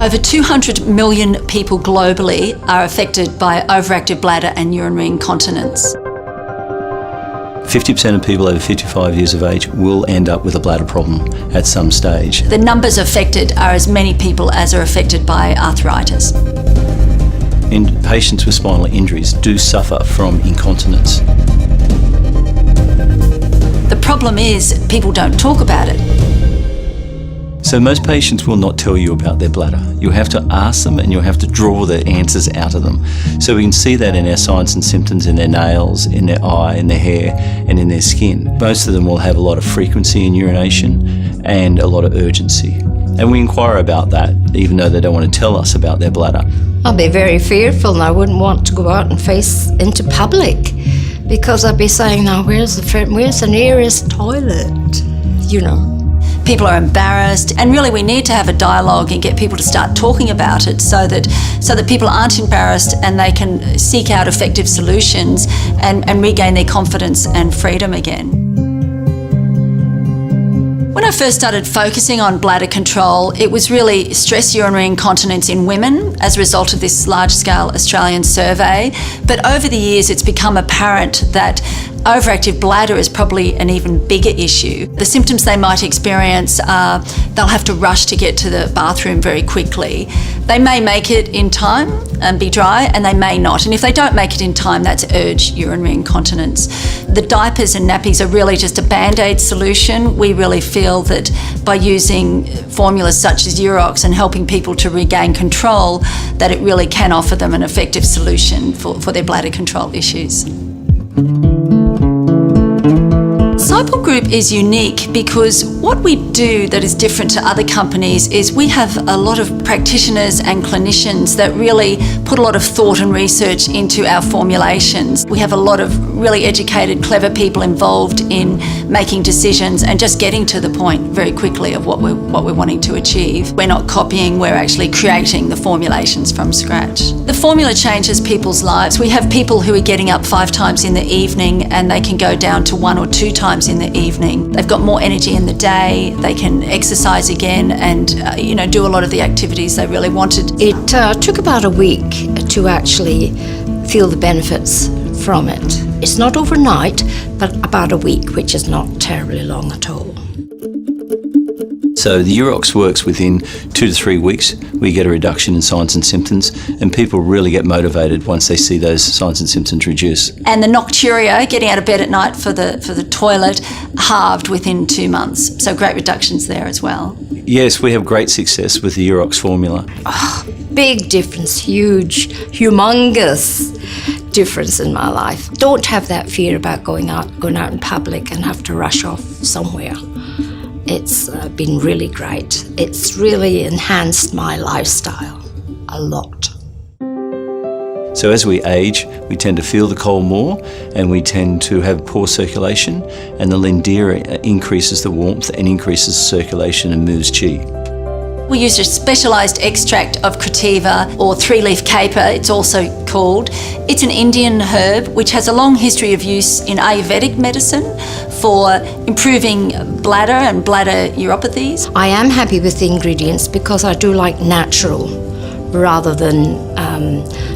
Over 200 million people globally are affected by overactive bladder and urinary incontinence. 50% of people over 55 years of age will end up with a bladder problem at some stage. The numbers affected are as many people as are affected by arthritis. And patients with spinal injuries do suffer from incontinence. The problem is people don't talk about it. So most patients will not tell you about their bladder. You have to ask them and you have to draw the answers out of them. So we can see that in our signs and symptoms in their nails, in their eye, in their hair and in their skin. Most of them will have a lot of frequency in urination and a lot of urgency. And we inquire about that even though they don't want to tell us about their bladder. I'll be very fearful and I wouldn't want to go out and face into public because I'd be saying, now where's the nearest toilet, you know. People are embarrassed, and really we need to have a dialogue and get people to start talking about it so that people aren't embarrassed and they can seek out effective solutions and regain their confidence and freedom again. When I first started focusing on bladder control, it was really stress urinary incontinence in women as a result of this large-scale Australian survey. But over the years, it's become apparent that overactive bladder is probably an even bigger issue. The symptoms they might experience are they'll have to rush to get to the bathroom very quickly. They may make it in time and be dry, and they may not. And if they don't make it in time, that's urge urinary incontinence. The diapers and nappies are really just a band-aid solution. We really feel that by using formulas such as Urox and helping people to regain control, that it really can offer them an effective solution for their bladder control issues. Seipel Group is unique because what we do that is different to other companies is we have a lot of practitioners and clinicians that really put a lot of thought and research into our formulations. We have a lot of really educated, clever people involved in making decisions and just getting to the point very quickly of what we're wanting to achieve. We're not copying, we're actually creating the formulations from scratch. The formula changes people's lives. We have people who are getting up 5 times in the evening and they can go down to 1 or 2 times in the evening. They've got more energy in the day, they can exercise again and do a lot of the activities they really wanted. It took about a week to actually feel the benefits from it. It's not overnight, but about a week, which is not terribly long at all. So the Urox works within 2 to 3 weeks. We get a reduction in signs and symptoms, and people really get motivated once they see those signs and symptoms reduce. And the nocturia, getting out of bed at night for the toilet, halved within 2 months. So great reductions there as well. Yes, we have great success with the Urox formula. Oh, big difference, huge, humongous difference in my life. Don't have that fear about going out in public and have to rush off somewhere. It's been really great. It's really enhanced my lifestyle a lot. So as we age, we tend to feel the cold more and we tend to have poor circulation, and the Lindera increases the warmth and increases circulation and moves qi. We use a specialised extract of Cretiva, or 3-leaf caper it's also called. It's an Indian herb which has a long history of use in Ayurvedic medicine for improving bladder and bladder uropathies. I am happy with the ingredients because I do like natural rather than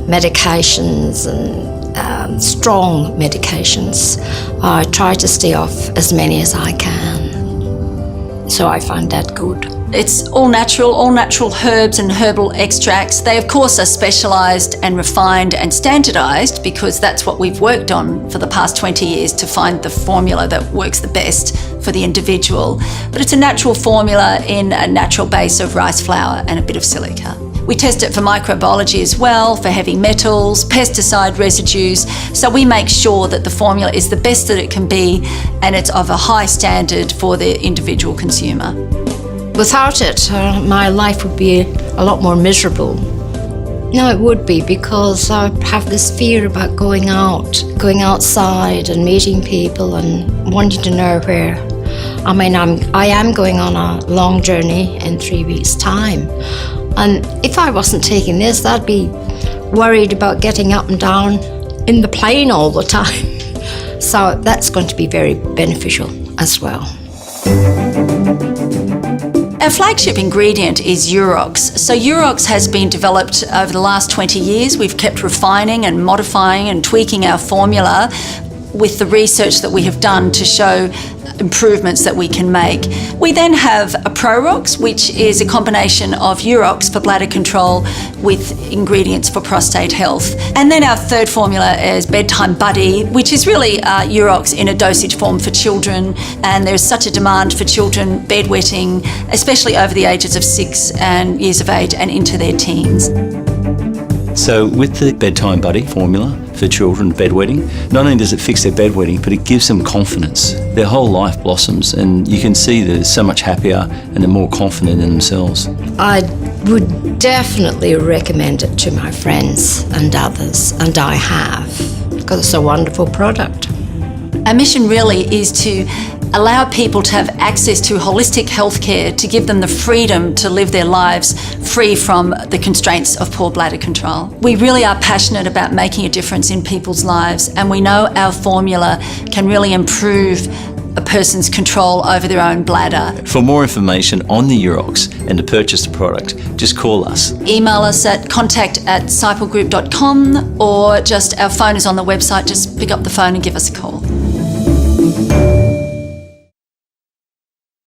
medications and strong medications. I try to stay off as many as I can. So I find that good. It's all natural herbs and herbal extracts. They of course are specialised and refined and standardised because that's what we've worked on for the past 20 years to find the formula that works the best for the individual. But it's a natural formula in a natural base of rice flour and a bit of silica. We test it for microbiology as well, for heavy metals, pesticide residues, so we make sure that the formula is the best that it can be and it's of a high standard for the individual consumer. Without it, my life would be a lot more miserable. No, it would be, because I have this fear about going outside and meeting people and wanting to know where. I mean, I am going on a long journey in 3 weeks' time. And if I wasn't taking this, I'd be worried about getting up and down in the plane all the time. So that's going to be very beneficial as well. Our flagship ingredient is Urox. So Urox has been developed over the last 20 years. We've kept refining and modifying and tweaking our formula with the research that we have done to show improvements that we can make. We then have a Prorox, which is a combination of Urox for bladder control with ingredients for prostate health. And then our third formula is Bedtime Buddy, which is really Urox in a dosage form for children. And there's such a demand for children bedwetting, especially over the ages of 6 years of age and into their teens. So with the Bedtime Buddy formula for children bedwetting, not only does it fix their bedwetting, but it gives them confidence. Their whole life blossoms, and you can see that they're so much happier and they're more confident in themselves. I would definitely recommend it to my friends and others, and I have, because it's a wonderful product. Our mission really is to allow people to have access to holistic healthcare, to give them the freedom to live their lives free from the constraints of poor bladder control. We really are passionate about making a difference in people's lives, and we know our formula can really improve a person's control over their own bladder. For more information on the Urox and to purchase the product, just call us. Email us at contact@seipelgroup.com, or just our phone is on the website. Just pick up the phone and give us a call.